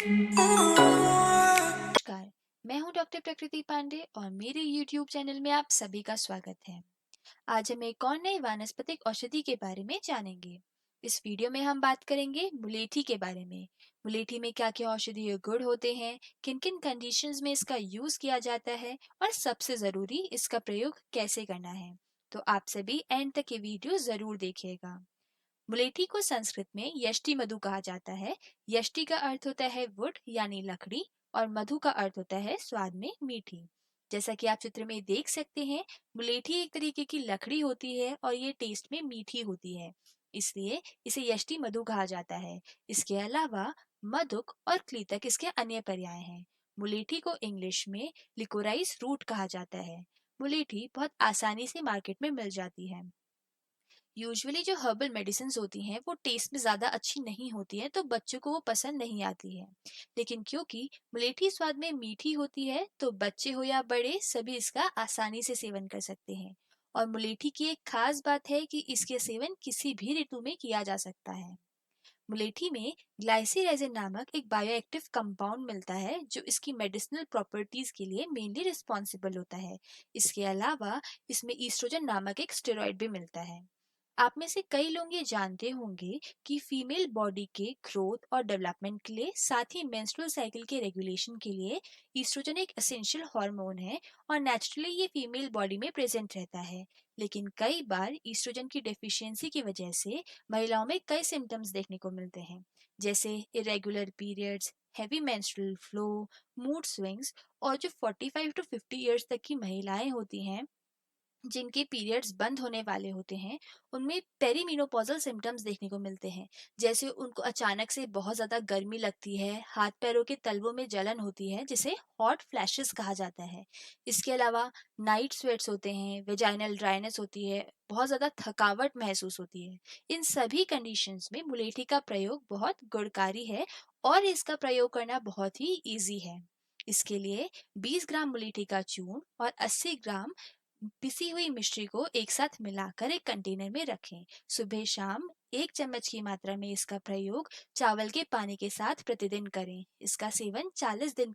नमस्कार। मैं हूं डॉक्टर प्रकृति पांडे और मेरे YouTube चैनल में आप सभी का स्वागत है। आज हम एक और नई वानस्पतिक औषधि के बारे में जानेंगे। इस वीडियो में हम बात करेंगे मुलेठी के बारे में। मुलेठी में क्या क्या औषधीय गुण होते हैं, किन किन कंडीशंस में इसका यूज किया जाता है और सबसे जरूरी इसका प्रयोग कैसे करना है। तो आप सभी एंड तक ये वीडियो जरूर देखिएगा। मुलेठी को संस्कृत में यष्टि मधु कहा जाता है। यष्टि का अर्थ होता है वुड यानी लकड़ी और मधु का अर्थ होता है स्वाद में मीठी। जैसा कि आप चित्र में देख सकते हैं, मुलेठी एक तरीके की लकड़ी होती है और ये टेस्ट में मीठी होती है, इसलिए इसे यष्टि मधु कहा जाता है। इसके अलावा मधुक और क्लीतक इसके अन्य पर्याय हैं। मुलेठी को इंग्लिश में लिकोराइस रूट कहा जाता है। मुलेठी बहुत आसानी से मार्केट में मिल जाती है। यूजुअली जो हर्बल मेडिसिन होती हैं वो टेस्ट में ज़्यादा अच्छी नहीं होती है, तो बच्चों को वो पसंद नहीं आती है। लेकिन क्योंकि मुलेठी स्वाद में मीठी होती है तो बच्चे हो या बड़े सभी इसका आसानी से सेवन कर सकते हैं। और मुलेठी की एक खास बात है कि इसके सेवन किसी भी ऋतु में किया जा सकता है। मुलेठी में ग्लाइसिरेजिन नामक एक बायोएक्टिव कंपाउंड मिलता है जो इसकी मेडिसिनल प्रॉपर्टीज के लिए मेनली रिस्पॉन्सिबल होता है। इसके अलावा इसमें ईस्ट्रोजन नामक एक स्टेरॉइड भी मिलता है। आप में से कई लोग ये जानते होंगे कि फीमेल बॉडी के ग्रोथ और डेवलपमेंट के लिए, साथ ही मेंस्ट्रुअल साइकिल के रेगुलेशन के लिए ईस्ट्रोजन एक एसेंशियल हार्मोन है और नेचुरली ये फीमेल बॉडी में प्रेजेंट रहता है। लेकिन कई बार ईस्ट्रोजन की डेफिशिएंसी की वजह से महिलाओं में कई सिम्टम्स देखने को मिलते हैं, जैसे irregular periods, heavy menstrual flow, mood swings. और जो 45 टू 50 इयर्स तक की महिलाएं होती हैं जिनके पीरियड्स बंद होने वाले होते हैं, उनमें पेरीमेनोपॉजल सिम्टम्स देखने को मिलते हैं, जैसे उनको अचानक से बहुत ज़्यादा गर्मी लगती है, हाथ पैरों के तलवों में जलन होती है जिसे हॉट फ्लैशेस कहा जाता है। इसके अलावा नाइट स्वेट्स होते हैं, वेजाइनल ड्राइनेस होती है, बहुत ज़्यादा थकावट महसूस होती है। इन सभी कंडीशंस में मुलेठी का प्रयोग बहुत गुणकारी है और इसका प्रयोग करना बहुत ही ईजी है। इसके लिए 20 ग्राम मुलेठी का चूर्ण और 80 ग्राम पिसी हुई मिश्री को एक साथ मिलाकर एक कंटेनर में रखें। सुबह शाम 1 चम्मच की मात्रा में इसका प्रयोग चावल के पानी के साथ प्रतिदिन करें। इसका सेवन 40 दिन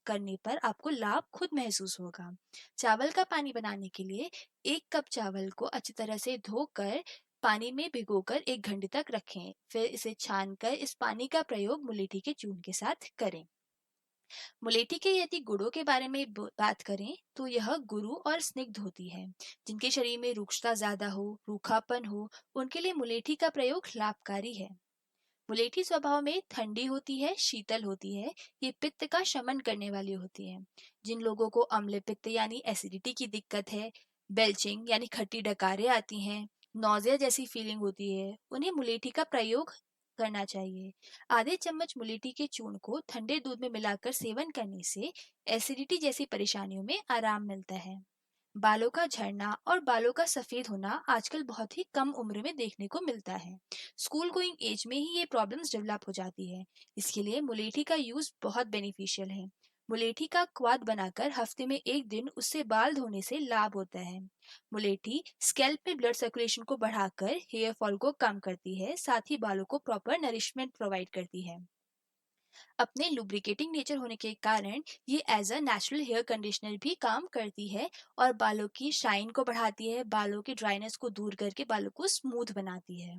करने पर आपको लाभ खुद महसूस होगा। चावल का पानी बनाने के लिए 1 कप चावल को अच्छी तरह से धोकर पानी में भिगोकर 1 घंटे तक रखें। फिर इसे छानकर इस पानी का प्रयोग मुलेठी के चूर्ण के साथ करें। मुलेठी के यदि गुणों के बारे में बात करें तो यह गुरु और स्निग्ध होती है। जिनके शरीर में रुक्षता ज्यादा हो, रूखापन हो, उनके लिए मुलेठी का प्रयोग लाभकारी है। मुलेठी स्वभाव में ठंडी होती है, शीतल होती है। ये पित्त का शमन करने वाली होती है। जिन लोगों को अम्ल पित्त यानी एसिडिटी की दिक्कत है, बेल्चिंग यानी खट्टी डकारें आती हैं, नौजिया जैसी फीलिंग होती है, उन्हें मुलेठी का प्रयोग करना चाहिए। आधे चम्मच मुलेठी के चूर्ण को ठंडे दूध में मिलाकर सेवन करने से एसिडिटी जैसी परेशानियों में आराम मिलता है। बालों का झड़ना और बालों का सफेद होना आजकल बहुत ही कम उम्र में देखने को मिलता है। स्कूल गोइंग एज में ही ये प्रॉब्लम्स डेवलप हो जाती है। इसके लिए मुलेठी का यूज बहुत बेनिफिशियल है। मुलेठी का क्वाथ बनाकर हफ्ते में 1 दिन उससे बाल धोने से लाभ होता है। मुलेठी स्कैल्प में ब्लड सर्कुलेशन को बढ़ाकर हेयर फॉल को कम करती है, साथ ही बालों को प्रॉपर नरिशमेंट प्रोवाइड करती है। अपने लुब्रिकेटिंग नेचर होने के कारण ये as a natural hair conditioner भी काम करती है और बालों की शाइन को बढ़ाती है, बालों की ड्राइनेस को दूर करके बालों को स्मूथ बनाती है।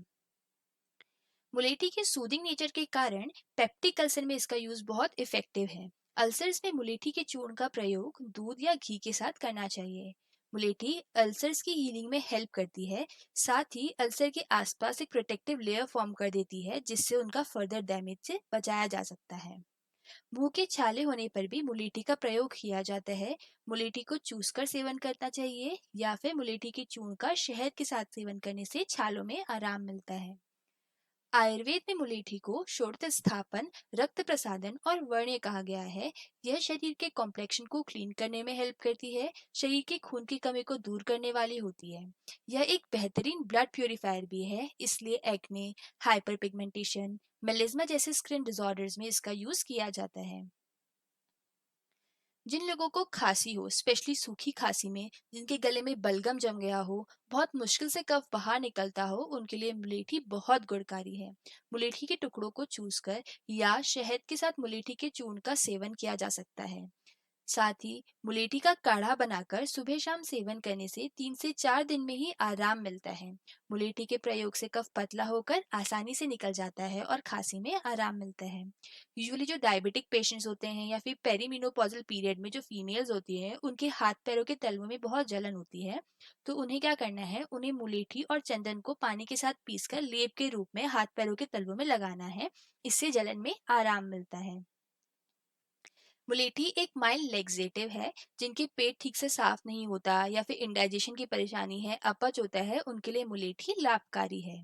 मुलेठी के सूदिंग नेचर के कारण पेप्टिक अल्सर में इसका यूज बहुत इफेक्टिव है। अल्सर्स में मुलेठी के चूर्ण का प्रयोग दूध या घी के साथ करना चाहिए। मुलेठी अल्सर्स की हीलिंग में हेल्प करती है, साथ ही अल्सर के आसपास एक प्रोटेक्टिव लेयर फॉर्म कर देती है जिससे उनका फर्दर डैमेज से बचाया जा सकता है। मुंह के छाले होने पर भी मुलेठी का प्रयोग किया जाता है। मुलेठी को चूस कर सेवन करना चाहिए या फिर मुलेठी के चूर्ण का शहद के साथ सेवन करने से छालों में आराम मिलता है। आयुर्वेद में मुलेठी को शोणित स्थापन, रक्त प्रसादन और वर्ण्य कहा गया है। यह शरीर के कॉम्प्लेक्शन को क्लीन करने में हेल्प करती है, शरीर के खून की कमी को दूर करने वाली होती है। यह एक बेहतरीन ब्लड प्यूरिफायर भी है, इसलिए एक्ने, हाइपर पिगमेंटेशन, मेलिज्मा जैसे स्किन डिसऑर्डर्स में इसका यूज किया जाता है। जिन लोगों को खांसी हो, स्पेशली सूखी खांसी में, जिनके गले में बलगम जम गया हो, बहुत मुश्किल से कफ बाहर निकलता हो, उनके लिए मुलेठी बहुत गुणकारी है। मुलेठी के टुकड़ों को चूस कर या शहद के साथ मुलेठी के चूर्ण का सेवन किया जा सकता है। साथ ही मुलेठी का काढ़ा बनाकर सुबह शाम सेवन करने से 3 से 4 दिन में ही आराम मिलता है। मुलेठी के प्रयोग से कफ पतला होकर आसानी से निकल जाता है और खांसी में आराम मिलता है। यूजुअली जो डायबिटिक पेशेंट्स होते हैं या फिर पेरीमिनोपॉजल पीरियड में जो फीमेल्स होती हैं, उनके हाथ पैरों के तलवों में बहुत जलन होती है। तो उन्हें क्या करना है, उन्हें मुलेठी और चंदन को पानी के साथ पीसकर लेप के रूप में हाथ पैरों के तलवों में लगाना है। इससे जलन में आराम मिलता है। मुलेठी एक माइल्ड लेक्सेटिव है। जिनके पेट ठीक से साफ नहीं होता या फिर इंडाइजेशन की परेशानी है, अपच होता है, उनके लिए मुलेठी लाभकारी है।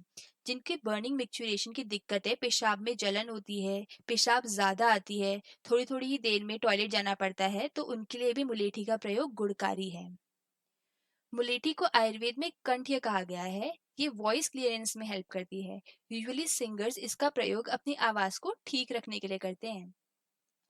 जिनके बर्निंग मिक्चुरेशन की दिक्कत है, पेशाब में जलन होती है, पेशाब ज्यादा आती है, थोड़ी थोड़ी ही देर में टॉयलेट जाना पड़ता है, तो उनके लिए भी मुलेठी का प्रयोग गुणकारी है। मुलेठी को आयुर्वेद में कंठ्य कहा गया है। ये वॉइस क्लियरेंस में हेल्प करती है। यूजुअली सिंगर्स इसका प्रयोग अपनी आवाज को ठीक रखने के लिए करते हैं।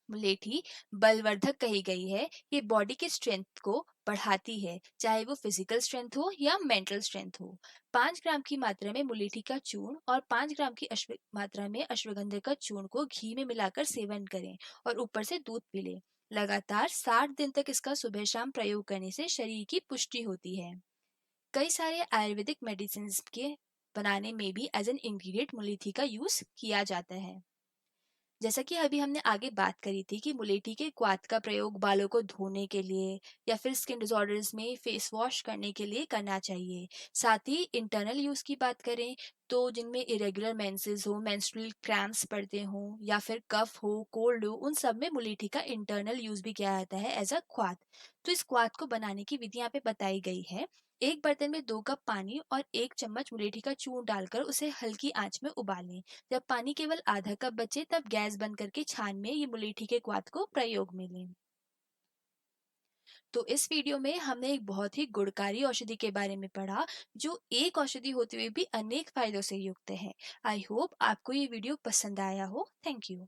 मुलेठी बलवर्धक कही गई है। ये बॉडी की स्ट्रेंथ को बढ़ाती है, चाहे वो फिजिकल स्ट्रेंथ हो या मेंटल स्ट्रेंथ हो। 5 ग्राम की मात्रा में मुलेठी का चूर्ण और 5 ग्राम की मात्रा में अश्वगंधा का चूर्ण को घी में मिलाकर सेवन करें और ऊपर से दूध पी लें। लगातार 60 दिन तक इसका सुबह शाम प्रयोग करने से शरीर की पुष्टि होती है। कई सारे आयुर्वेदिक मेडिसिन के बनाने में भी एज एन इंग्रेडिएंट मुलेठी का यूज किया जाता है। जैसा कि अभी हमने आगे बात करी थी कि मुलेठी के क्वाथ का प्रयोग बालों को धोने के लिए या फिर स्किन डिसऑर्डर्स में फेस वॉश करने के लिए करना चाहिए। साथ ही इंटरनल यूज की बात करें तो जिनमें इरेगुलर मेंसेस हो, मेंस्ट्रुअल क्रैम्प्स पड़ते हो या फिर कफ हो, कोल्ड हो, उन सब में मुलेठी का इंटरनल यूज भी किया जाता है एज अ क्वाथ। तो इस क्वाथ को बनाने की विधि यहाँ पे बताई गई है। एक बर्तन में 2 कप पानी और 1 चम्मच मुलेठी का चूर्ण डालकर उसे हल्की आंच में उबालें। जब पानी केवल आधा कप बचे तब गैस बंद करके छान में ये मुलेठी के क्वाथ को प्रयोग में लें। तो इस वीडियो में हमने एक बहुत ही गुणकारी औषधि के बारे में पढ़ा, जो एक औषधि होते हुए भी अनेक फायदों से युक्त है। आई होप आपको ये वीडियो पसंद आया हो। Thank you.